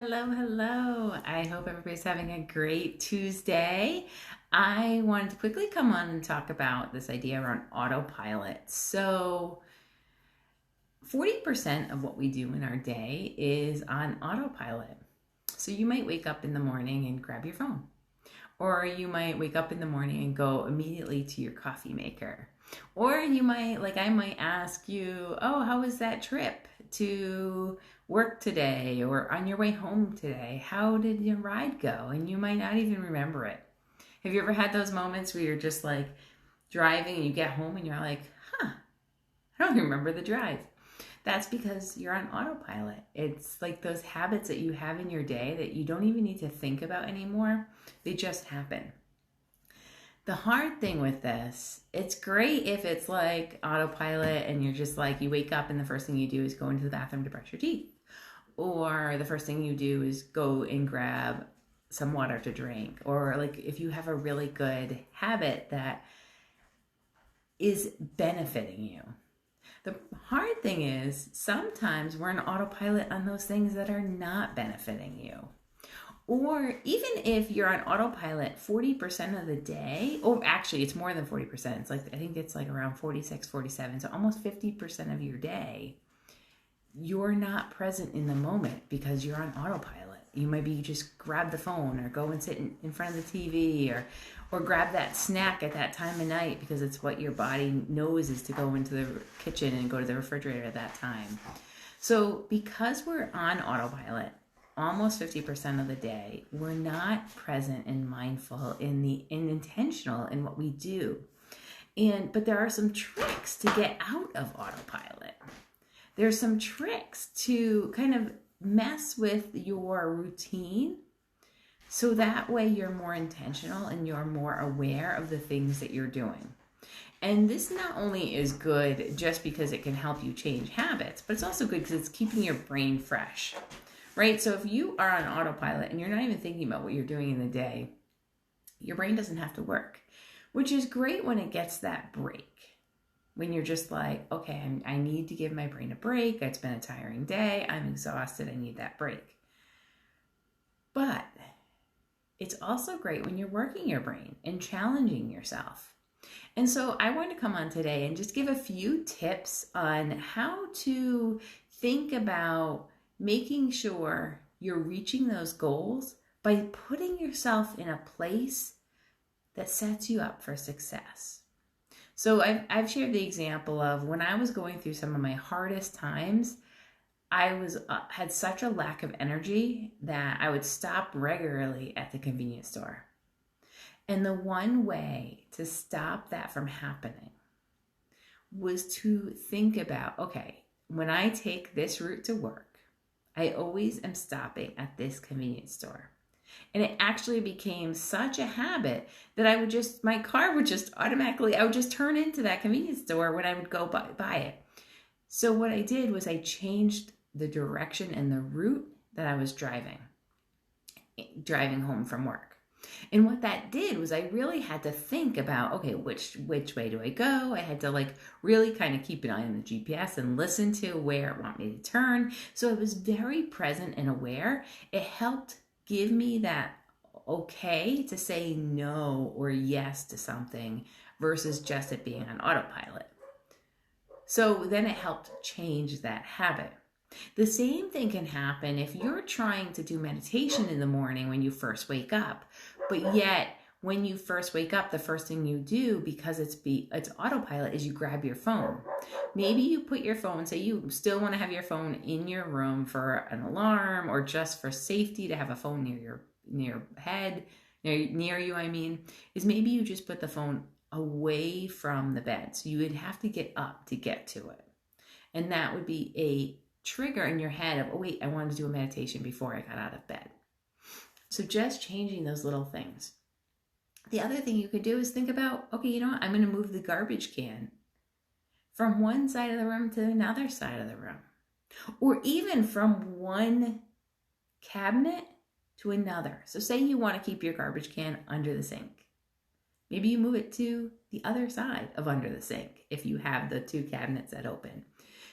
Hello, hello. I hope everybody's having a great Tuesday. I wanted to quickly come on and talk about this idea around autopilot. So, 40% of what we do in our day is on autopilot. So, you might wake up in the morning and grab your phone, or you might wake up in the morning and go immediately to your coffee maker. Or you might, like I might ask you, oh, how was that trip to work today or on your way home today? How did your ride go? And you might not even remember it. Have you ever had those moments where you're just like driving and you get home and you're like, huh, I don't remember the drive? That's because you're on autopilot. It's like those habits that you have in your day that you don't even need to think about anymore. They just happen. The hard thing with this, it's great if it's like autopilot and you're just like, you wake up and the first thing you do is go into the bathroom to brush your teeth. Or the first thing you do is go and grab some water to drink. Or like if you have a really good habit that is benefiting you. The hard thing is sometimes we're on autopilot on those things that are not benefiting you. Or even if you're on autopilot 40% of the day, or actually it's more than 40%. It's like, I think it's like around 46, 47. So almost 50% of your day, you're not present in the moment because you're on autopilot. You might be just grab the phone or go and sit in front of the TV or grab that snack at that time of night because it's what your body knows is to go into the kitchen and go to the refrigerator at that time. So because we're on autopilot, almost 50% of the day, we're not present and mindful and intentional in what we do. But there are some tricks to get out of autopilot. There's some tricks to kind of mess with your routine so that way you're more intentional and you're more aware of the things that you're doing. And this not only is good just because it can help you change habits, but it's also good because it's keeping your brain fresh. Right? So if you are on autopilot and you're not even thinking about what you're doing in the day, your brain doesn't have to work, which is great when it gets that break. When you're just like, okay, I need to give my brain a break. It's been a tiring day. I'm exhausted. I need that break. But it's also great when you're working your brain and challenging yourself. And so I want to come on today and just give a few tips on how to think about making sure you're reaching those goals by putting yourself in a place that sets you up for success. So I've shared the example of when I was going through some of my hardest times, I had such a lack of energy that I would stop regularly at the convenience store. And the one way to stop that from happening was to think about, okay, when I take this route to work, I always am stopping at this convenience store. And it actually became such a habit that my car would just automatically, I would just turn into that convenience store when I would go buy it. So what I did was I changed the direction and the route that I was driving home from work. And what that did was I really had to think about, okay, which way do I go? I had to like really kind of keep an eye on the GPS and listen to where it want me to turn. So I was very present and aware. It helped give me that okay to say no or yes to something versus just it being on autopilot. So then it helped change that habit. The same thing can happen if you're trying to do meditation in the morning when you first wake up, but yet when you first wake up, the first thing you do, because it's autopilot, is you grab your phone. Maybe you put your phone, say you still want to have your phone in your room for an alarm or just for safety to have a phone near your head, near you, is maybe you just put the phone away from the bed. So you would have to get up to get to it. And that would be a trigger in your head of, oh wait, I wanted to do a meditation before I got out of bed. So just changing those little things. The other thing you could do is think about, okay, you know what? I'm going to move the garbage can from one side of the room to another side of the room. Or even from one cabinet to another. So say you want to keep your garbage can under the sink. Maybe you move it to the other side of under the sink if you have the two cabinets that open.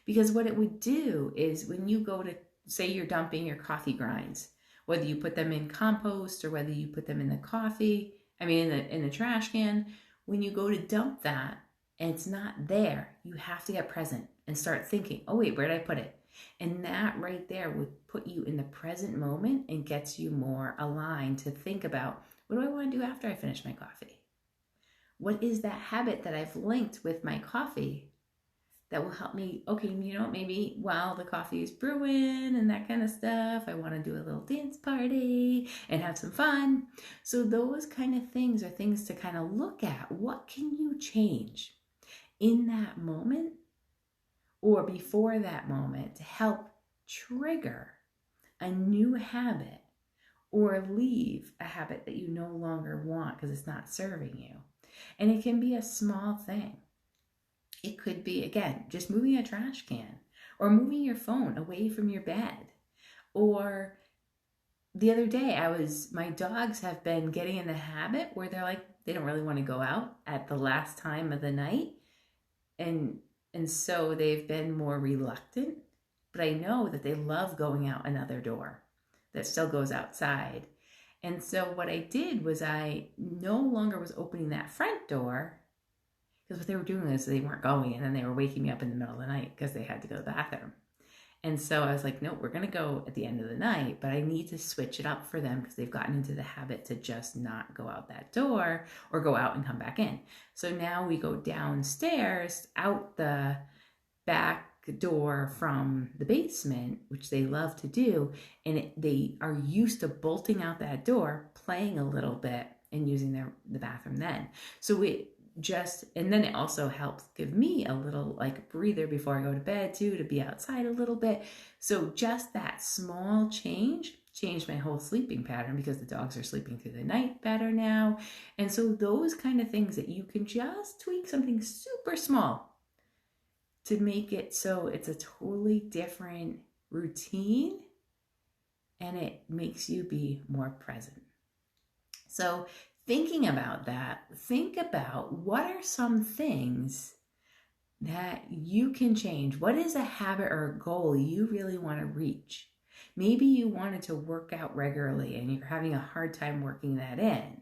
Because what it would do is when you go to, say you're dumping your coffee grinds, whether you put them in compost or whether you put them in the coffee, in the trash can, when you go to dump that and it's not there, you have to get present and start thinking, oh wait, where did I put it? And that right there would put you in the present moment and gets you more aligned to think about, what do I want to do after I finish my coffee? What is that habit that I've linked with my coffee that will help me? Okay, maybe while the coffee is brewing and that kind of stuff, I want to do a little dance party and have some fun. So those kind of things are things to kind of look at. What can you change in that moment or before that moment to help trigger a new habit or leave a habit that you no longer want because it's not serving you? And it can be a small thing. It could be, again, just moving a trash can or moving your phone away from your bed. Or the other day, my dogs have been getting in the habit where they don't really want to go out at the last time of the night. And so they've been more reluctant, but I know that they love going out another door that still goes outside. And so what I did was I no longer was opening that front door, because what they were doing is they weren't going, and then they were waking me up in the middle of the night because they had to go to the bathroom. And so I was like, no, we're going to go at the end of the night, but I need to switch it up for them because they've gotten into the habit to just not go out that door or go out and come back in. So now we go downstairs out the back door from the basement, which they love to do, and they are used to bolting out that door, playing a little bit and using the bathroom then. So and then it also helps give me a little breather before I go to bed too, to be outside a little bit. So just that small change changed my whole sleeping pattern because the dogs are sleeping through the night better now. And so those kind of things that you can just tweak, something super small to make it so it's a totally different routine and it makes you be more present. So thinking about that, think about what are some things that you can change. What is a habit or a goal you really want to reach? Maybe you wanted to work out regularly and you're having a hard time working that in.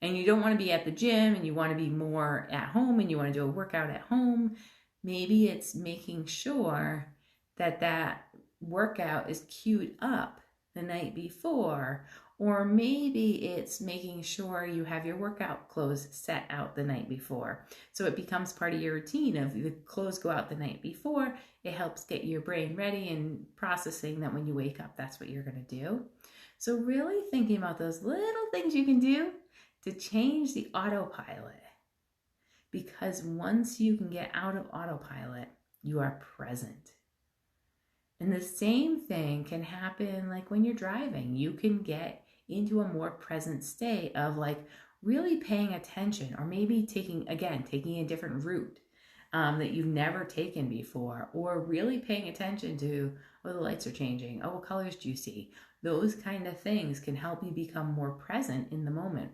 And you don't want to be at the gym and you want to be more at home and you want to do a workout at home. Maybe it's making sure that workout is queued up the night before. Or maybe it's making sure you have your workout clothes set out the night before. So it becomes part of your routine of the clothes go out the night before. It helps get your brain ready and processing that when you wake up, that's what you're going to do. So really thinking about those little things you can do to change the autopilot. Because once you can get out of autopilot, you are present. And the same thing can happen when you're driving. You can get into a more present state of really paying attention, or maybe taking a different route that you've never taken before, or really paying attention to, oh, the lights are changing. Oh, what colors do you see? Those kind of things can help you become more present in the moment.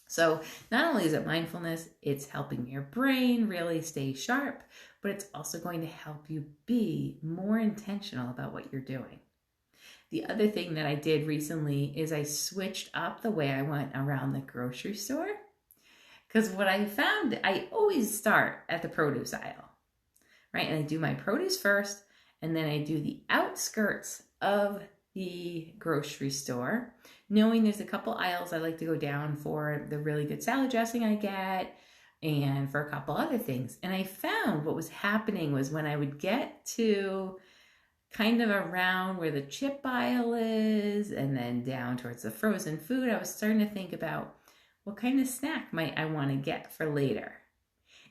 So not only is it mindfulness, it's helping your brain really stay sharp, but it's also going to help you be more intentional about what you're doing. The other thing that I did recently is I switched up the way I went around the grocery store. Because what I found, I always start at the produce aisle, right? And I do my produce first, and then I do the outskirts of the grocery store, knowing there's a couple aisles I like to go down for the really good salad dressing I get and for a couple other things. And I found what was happening was when I would get to kind of around where the chip aisle is and then down towards the frozen food, I was starting to think about what kind of snack might I want to get for later.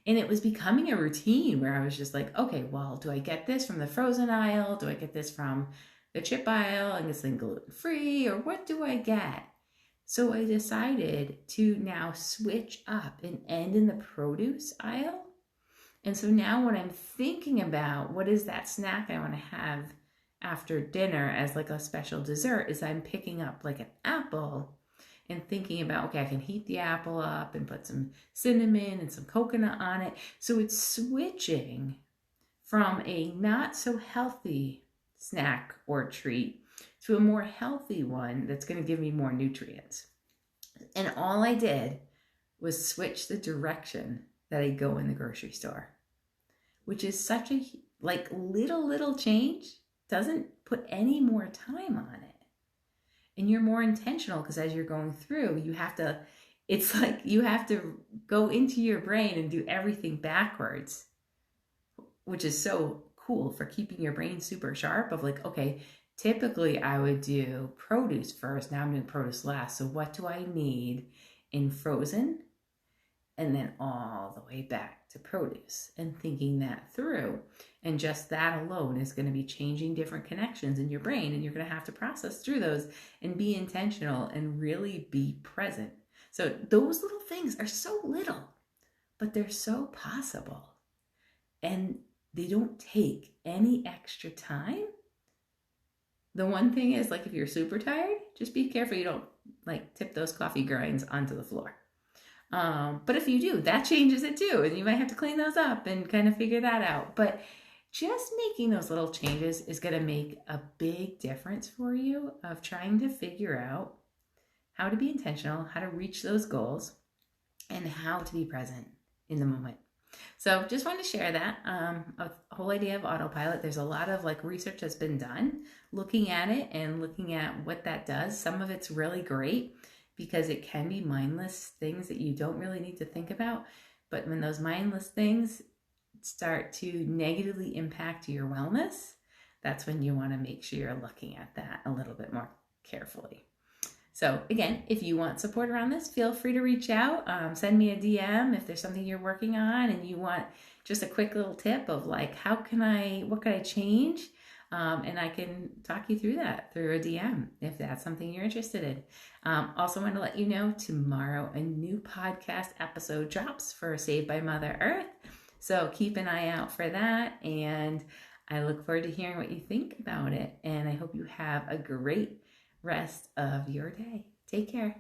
And it was becoming a routine where I was just like, okay, well, do I get this from the frozen aisle? Do I get this from the chip aisle and it's gluten-free, or what do I get? So I decided to now switch up and end in the produce aisle. And so now when I'm thinking about what is that snack I want to have after dinner as a special dessert, is I'm picking up an apple and thinking about, okay, I can heat the apple up and put some cinnamon and some coconut on it. So it's switching from a not so healthy snack or treat to a more healthy one that's going to give me more nutrients. And all I did was switch the direction that I go in the grocery store, which is such a little change, doesn't put any more time on it. And you're more intentional because as you're going through, it's like you have to go into your brain and do everything backwards, which is so cool for keeping your brain super sharp of like, okay, typically I would do produce first. Now I'm doing produce last. So what do I need in frozen? And then all the way back to produce and thinking that through. And just that alone is going to be changing different connections in your brain. And you're going to have to process through those and be intentional and really be present. So those little things are so little, but they're so possible. And they don't take any extra time. The one thing is, like, if you're super tired, just be careful you don't like tip those coffee grinds onto the floor. But if you do, that changes it too. And you might have to clean those up and kind of figure that out. But just making those little changes is going to make a big difference for you of trying to figure out how to be intentional, how to reach those goals, and how to be present in the moment. So just wanted to share that, a whole idea of autopilot. There's a lot of like research that's been done looking at it and looking at what that does. Some of it's really great because it can be mindless things that you don't really need to think about. But when those mindless things start to negatively impact your wellness, that's when you want to make sure you're looking at that a little bit more carefully. So again, if you want support around this, feel free to reach out. Send me a DM if there's something you're working on and you want just a quick little tip of like, what could I change? And I can talk you through that through a DM if that's something you're interested in. Also want to let you know tomorrow a new podcast episode drops for Saved by Mother Earth. So keep an eye out for that. And I look forward to hearing what you think about it. And I hope you have a great rest of your day. Take care.